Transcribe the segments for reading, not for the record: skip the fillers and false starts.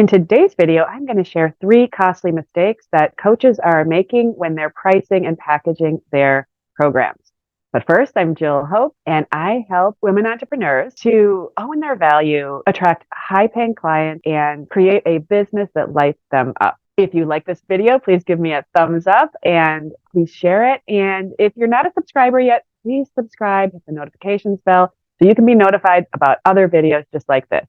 In today's video, I'm going to share 3 costly mistakes that coaches are making when they're pricing and packaging their programs. But first, I'm Jill Hope, and I help women entrepreneurs to own their value, attract high-paying clients, and create a business that lights them up. If you like this video, please give me a thumbs up and please share it. And if you're not a subscriber yet, please subscribe, hit the notifications bell so you can be notified about other videos just like this.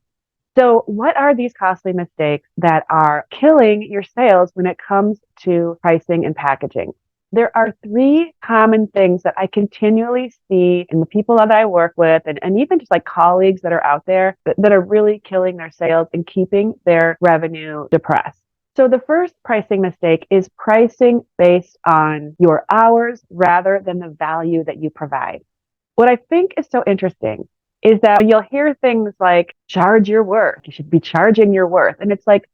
So what are these costly mistakes that are killing your sales when it comes to pricing and packaging? There are 3 common things that I continually see in the people that I work with and even just like colleagues that are out there that are really killing their sales and keeping their revenue depressed. So the first pricing mistake is pricing based on your hours rather than the value that you provide. What I think is so interesting is that you'll hear things like charge your worth. You should be charging your worth. And it's like,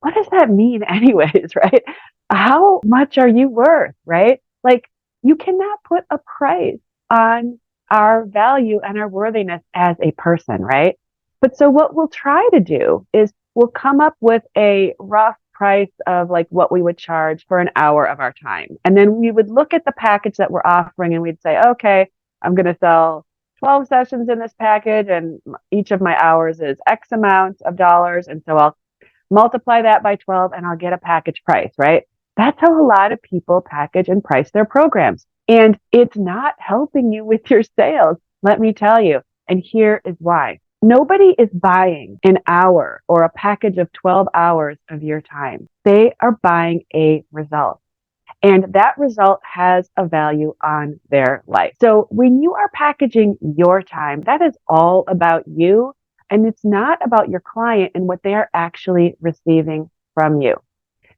what does that mean anyways, right? How much are you worth, right? Like you cannot put a price on our value and our worthiness as a person, right? But so what we'll try to do is we'll come up with a rough price of like what we would charge for an hour of our time. And then we would look at the package that we're offering and we'd say, okay, I'm going to sell 12 sessions in this package and each of my hours is X amount of dollars. And so I'll multiply that by 12 and I'll get a package price, right? That's how a lot of people package and price their programs. And it's not helping you with your sales, let me tell you. And here is why. Nobody is buying an hour or a package of 12 hours of your time. They are buying a result. And that result has a value on their life. So when you are packaging your time, that is all about you. And it's not about your client and what they are actually receiving from you.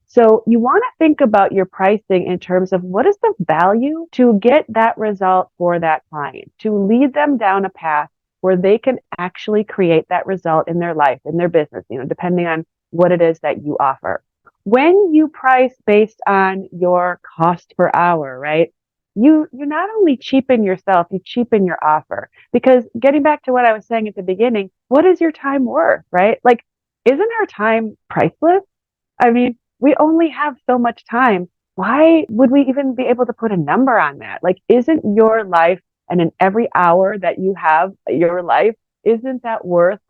So you want to think about your pricing in terms of what is the value to get that result for that client, to lead them down a path where they can actually create that result in their life, in their business, depending on what it is that you offer. When you price based on your cost per hour, right? You not only cheapen yourself, you cheapen your offer. Because getting back to what I was saying at the beginning, what is your time worth, right? Like, isn't our time priceless? I mean, we only have so much time. Why would we even be able to put a number on that? Like, isn't your life and in every hour that you have your life, isn't that worth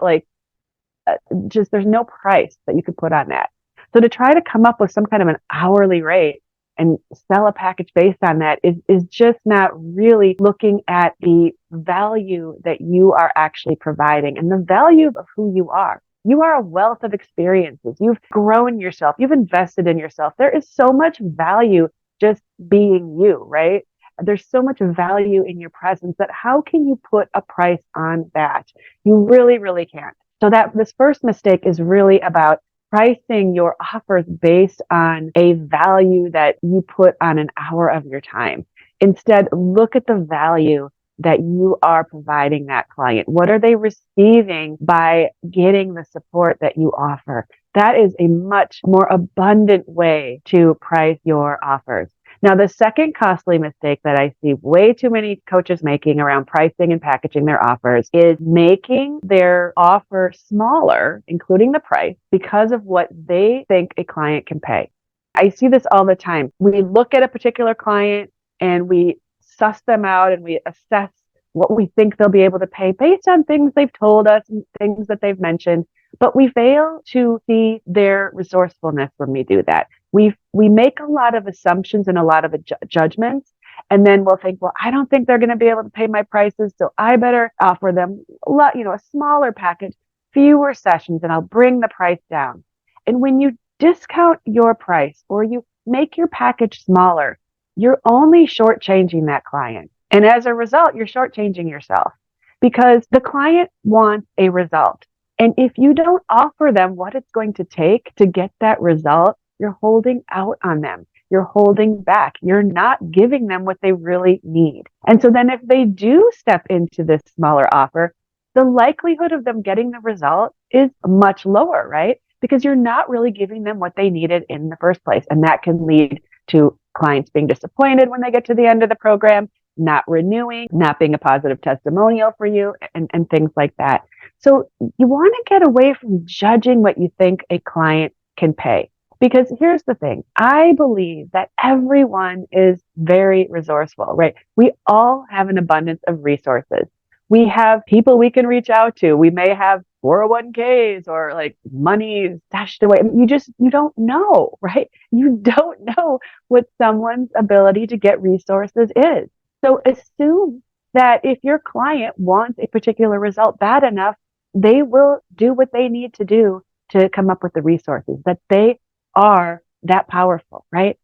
just there's no price that you could put on that. So to try to come up with some kind of an hourly rate and sell a package based on that is just not really looking at the value that you are actually providing and the value of who you are. You are a wealth of experiences. You've grown yourself. You've invested in yourself. There is so much value just being you, right? There's so much value in your presence that how can you put a price on that? You really, really can't. So this first mistake is really about pricing your offers based on a value that you put on an hour of your time. Instead, look at the value that you are providing that client. What are they receiving by getting the support that you offer? That is a much more abundant way to price your offers. Now, the second costly mistake that I see way too many coaches making around pricing and packaging their offers is making their offer smaller, including the price, because of what they think a client can pay. I see this all the time. We look at a particular client and we suss them out and we assess what we think they'll be able to pay based on things they've told us and things that they've mentioned. But we fail to see their resourcefulness when we do that. We make a lot of assumptions and a lot of judgments, and then we'll think, well, I don't think they're going to be able to pay my prices, so I better offer them a smaller package, fewer sessions, and I'll bring the price down. And when you discount your price or you make your package smaller, you're only shortchanging that client. And as a result, you're shortchanging yourself because the client wants a result. And if you don't offer them what it's going to take to get that result, you're holding out on them. You're holding back. You're not giving them what they really need. And so then if they do step into this smaller offer, the likelihood of them getting the result is much lower, right? Because you're not really giving them what they needed in the first place. And that can lead to clients being disappointed when they get to the end of the program, not renewing, not being a positive testimonial for you, and things like that. So you want to get away from judging what you think a client can pay. Because here's the thing, I believe that everyone is very resourceful, right? We all have an abundance of resources. We have people we can reach out to. We may have 401ks or like money stashed away. I mean, you don't know, right? You don't know what someone's ability to get resources is. So assume that if your client wants a particular result bad enough, they will do what they need to do to come up with the resources, that they are that powerful, right?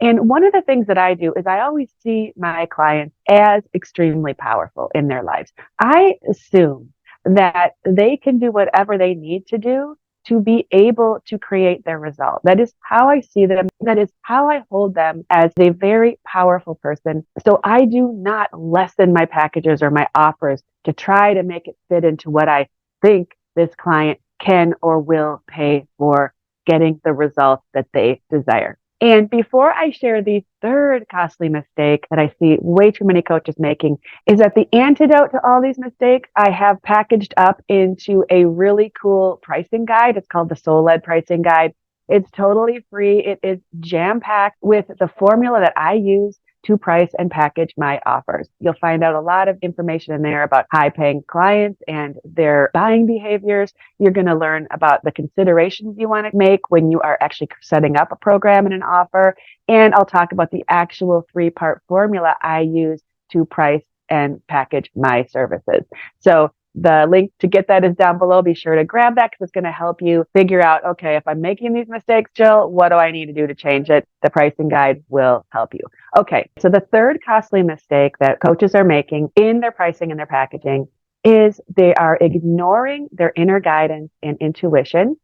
And one of the things that I do is I always see my clients as extremely powerful in their lives. I assume that they can do whatever they need to do to be able to create their result. That is how I see them. That is how I hold them as a very powerful person. So I do not lessen my packages or my offers to try to make it fit into what I think this client can or will pay for getting the results that they desire. And before I share the third costly mistake that I see way too many coaches making, is that the antidote to all these mistakes, I have packaged up into a really cool pricing guide. It's called the Soul Led Pricing Guide. It's totally free. It is jam packed with the formula that I use to price and package my offers. You'll find out a lot of information in there about high paying clients and their buying behaviors. You're going to learn about the considerations you want to make when you are actually setting up a program and an offer. And I'll talk about the actual 3-part formula I use to price and package my services. So the link to get that is down below. Be sure to grab that because it's going to help you figure out, okay, if I'm making these mistakes, Jill, what do I need to do to change it? The pricing guide will help you. Okay, so the third costly mistake that coaches are making in their pricing and their packaging is they are ignoring their inner guidance and intuition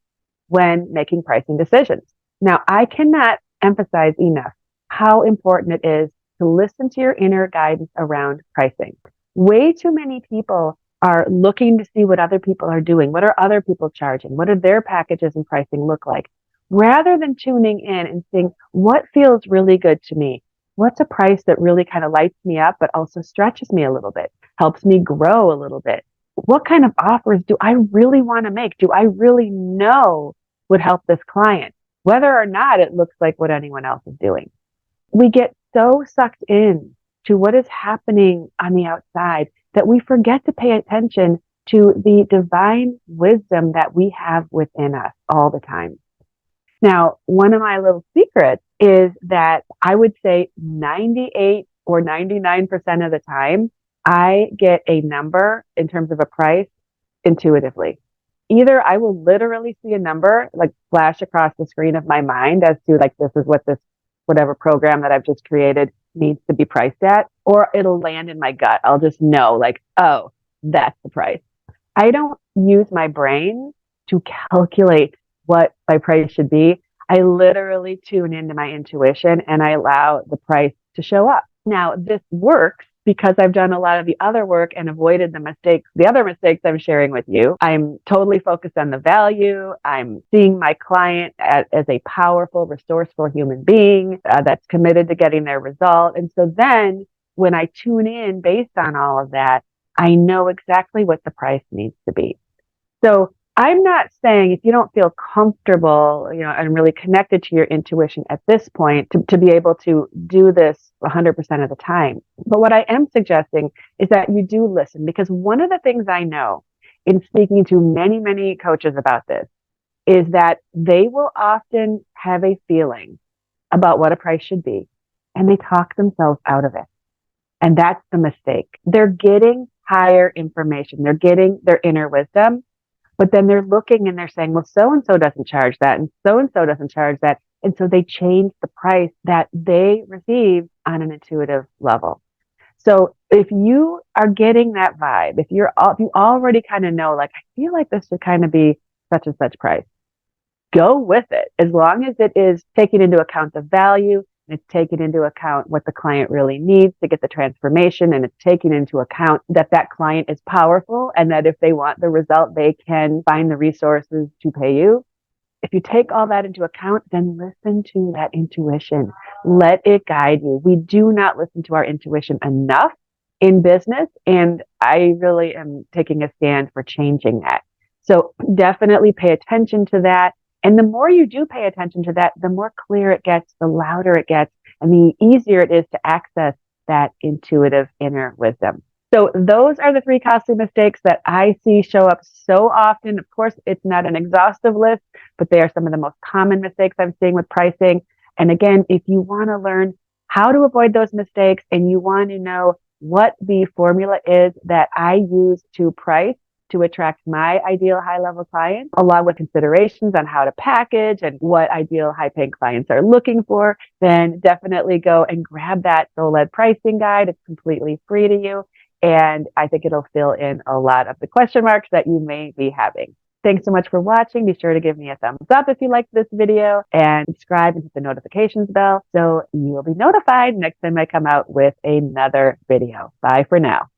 when making pricing decisions. Now, I cannot emphasize enough how important it is to listen to your inner guidance around pricing. Way too many people are looking to see what other people are doing. What are other people charging? What do their packages and pricing look like? Rather than tuning in and seeing what feels really good to me. What's a price that really kind of lights me up, but also stretches me a little bit, helps me grow a little bit? What kind of offers do I really want to make? Do I really know would help this client, whether or not it looks like what anyone else is doing? We get so sucked in to what is happening on the outside that we forget to pay attention to the divine wisdom that we have within us all the time. Now, one of my little secrets is that I would say 98 or 99% of the time, I get a number in terms of a price intuitively. Either I will literally see a number like flash across the screen of my mind as to like, this is what this, whatever program that I've just created needs to be priced at, or it'll land in my gut. I'll just know like, oh, that's the price. I don't use my brain to calculate what my price should be. I literally tune into my intuition and I allow the price to show up. Now, this works because I've done a lot of the other work and avoided the other mistakes I'm sharing with you. I'm totally focused on the value. I'm seeing my client as a powerful, resourceful human being that's committed to getting their result. And so then when I tune in based on all of that, I know exactly what the price needs to be. So I'm not saying if you don't feel comfortable, and really connected to your intuition at this point to be able to do this 100% of the time. But what I am suggesting is that you do listen, because one of the things I know in speaking to many, many coaches about this is that they will often have a feeling about what a price should be, and they talk themselves out of it. And that's the mistake. They're getting higher information. They're getting their inner wisdom. But then they're looking and they're saying, well, so-and-so doesn't charge that and so-and-so doesn't charge that. And so they change the price that they receive on an intuitive level. So if you are getting that vibe, if you already kind of know, like, I feel like this should kind of be such and such price, go with it. As long as it is taking into account the value, and it's taking into account what the client really needs to get the transformation, and it's taking into account that that client is powerful and that if they want the result, they can find the resources to pay you. If you take all that into account, then listen to that intuition. Let it guide you. We do not listen to our intuition enough. in business, and I really am taking a stand for changing that. So definitely pay attention to that. And the more you do pay attention to that, the more clear it gets, the louder it gets, and the easier it is to access that intuitive inner wisdom. So those are the three costly mistakes that I see show up so often. Of course, it's not an exhaustive list, but they are some of the most common mistakes I'm seeing with pricing. And again, if you want to learn how to avoid those mistakes and you want to know what the formula is that I use to price to attract my ideal high level clients, along with considerations on how to package and what ideal high paying clients are looking for, then definitely go and grab that Soul Led Pricing Guide. It's completely free to you. And I think it'll fill in a lot of the question marks that you may be having. Thanks so much for watching. Be sure to give me a thumbs up if you liked this video and subscribe and hit the notifications bell so you'll be notified next time I come out with another video. Bye for now.